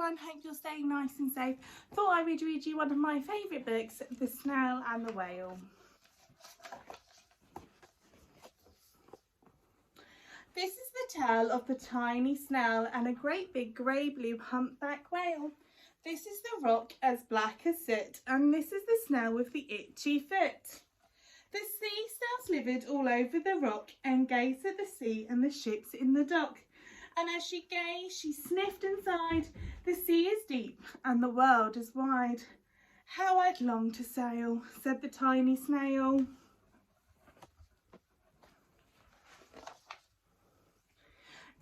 everyone, hope you're staying nice and safe. Thought I would read you one of my favourite books, The Snail and the Whale. This is the tale of the tiny snail and a great big grey blue humpback whale. This is the rock as black as soot, and this is the snail with the itchy foot. The sea snails lived all over the rock and gazed at the sea and the ships in the dock. And as she gazed, she sniffed and sighed. The sea is deep and the world is wide. How I'd long to sail, said the tiny snail.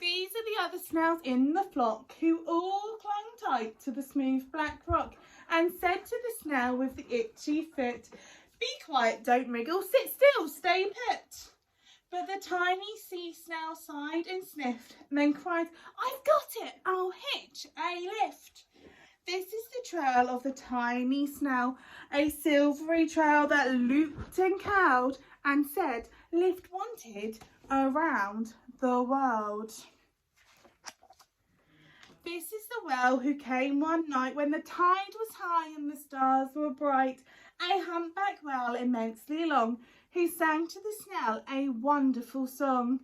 These are the other snails in the flock who all clung tight to the smooth black rock and said to the snail with the itchy foot, "Be quiet, don't wriggle, sit still, stay put." But the tiny sea snail sighed and sniffed and then cried, "I've got it, I'll hitch a lift." This is the trail of the tiny snail, a silvery trail that looped and curled and said, "Lift wanted around the world." This is the whale who came one night when the tide was high and the stars were bright, a humpback whale immensely long, who sang to the snail a wonderful song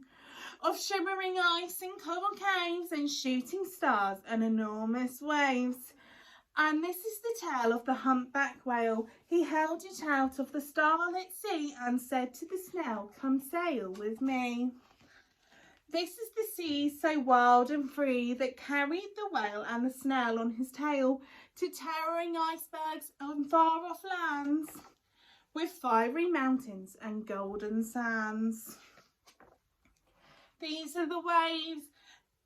of shimmering ice and coral caves and shooting stars and enormous waves. And this is the tale of the humpback whale. He held it out of the starlit sea and said to the snail, "Come sail with me." This is the sea so wild and free that carried the whale and the snail on his tail to towering icebergs on far off lands with fiery mountains and golden sands. These are the waves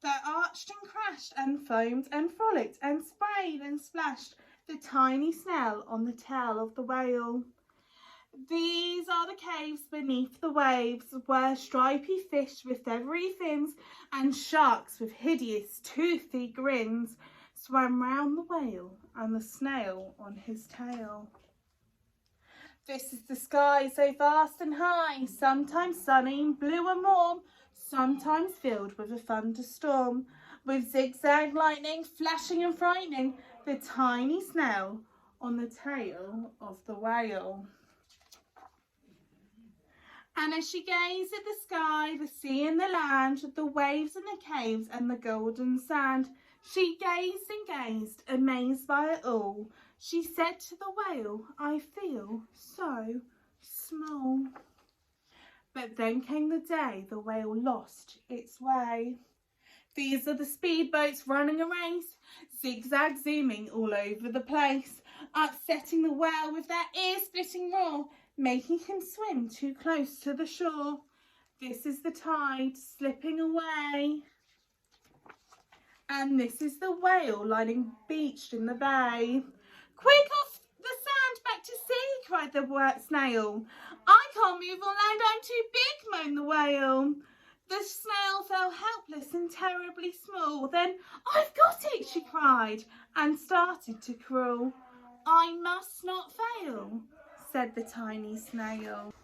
that arched and crashed and foamed and frolicked and sprayed and splashed the tiny snail on the tail of the whale. These are the caves beneath the waves where stripy fish with feathery fins and sharks with hideous toothy grins swam round the whale and the snail on his tail. This is the sky so vast and high, sometimes sunny, blue and warm, sometimes filled with a thunderstorm, with zigzag lightning flashing and frightening the tiny snail on the tail of the whale. And as she gazed at the sky, the sea and the land, the waves and the caves and the golden sand, she gazed and gazed, amazed by it all. She said to the whale, "I feel so small." But then came the day the whale lost its way. These are the speedboats running a race, zigzag zooming all over the place, upsetting the whale with their ear-splitting roar, making him swim too close to the shore. This is the tide slipping away. And this is the whale lying beached in the bay. "Quick off the sand, back to sea," cried the snail. "I can't move on land, I'm too big," moaned the whale. The snail fell helpless and terribly small. Then, "I've got it," she cried, and started to crawl. "I must not fail," said the tiny snail.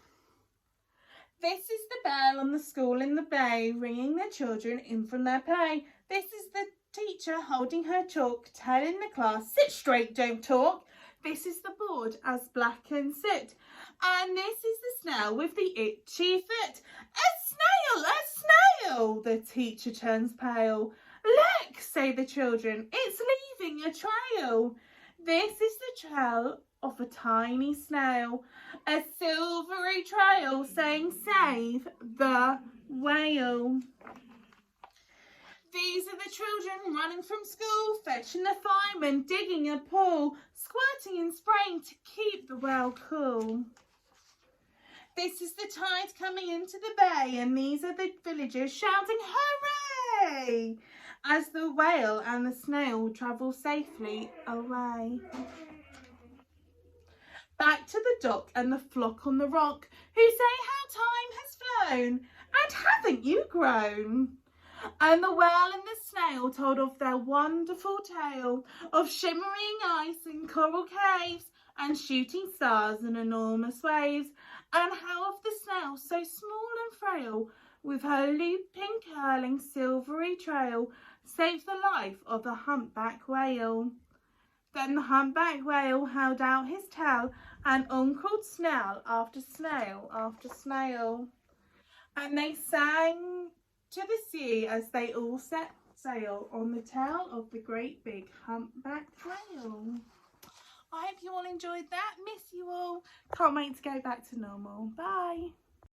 This is the bell on the school in the bay, ringing the children in from their play. This is the teacher holding her chalk, telling the class, "Sit straight, don't talk." This is the board as black and soot. And this is the snail with the itchy foot. "A snail, a snail!" The teacher turns pale. "Look," say the children, "it's leaving a trail." This is the trail of a tiny snail, a silvery trail saying, "Save the whale." These are the children running from school, fetching the fireman, digging a pool, squirting and spraying to keep the whale cool. This is the tide coming into the bay, and these are the villagers shouting, "Hooray!" as the whale and the snail travel safely away. Back to the dock and the flock on the rock, who say how time has flown, and haven't you grown? And the whale and the snail told of their wonderful tale of shimmering ice and coral caves and shooting stars and enormous waves, and how of the snail so small and frail, with her looping curling silvery trail, saved the life of a humpback whale. Then the humpback whale held out his tail and uncalled Snail after snail after snail. And they sang to the sea as they all set sail on the tail of the great big humpback whale. I hope you all enjoyed that. Miss you all. Can't wait to go back to normal. Bye.